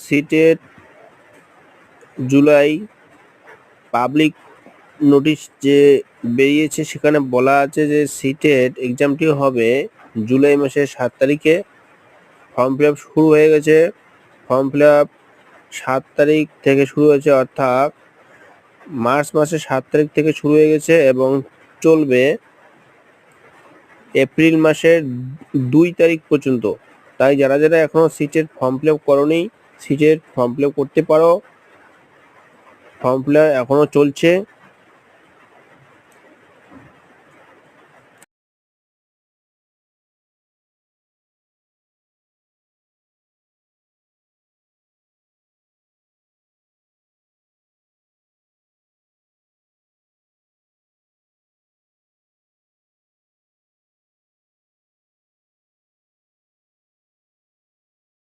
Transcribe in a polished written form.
সিটের July public notice যে বেরিয়েছে সেখানে বলা আছে যে সিটেট এক্সামটি হবে জুলাই মাসের 7 তারিখে। ফর্ম ফিল আপ শুরু হয়ে গেছে। ফর্ম ফিল আপ 7 তারিখ থেকে শুরু হয়েছে, অর্থাৎ মার্চ মাসের 7 তারিখ থেকে শুরু হয়ে গেছে এবং চলবে এপ্রিল মাসের 2 তারিখ পর্যন্ত। তাই যারা যারা এখনো সিটের ফর্ম ফিল আপ করোনি, সিটের ফর্ম ফিল আপ করতে পারো। ফর্ম ফিল আপ এখনো চলছে।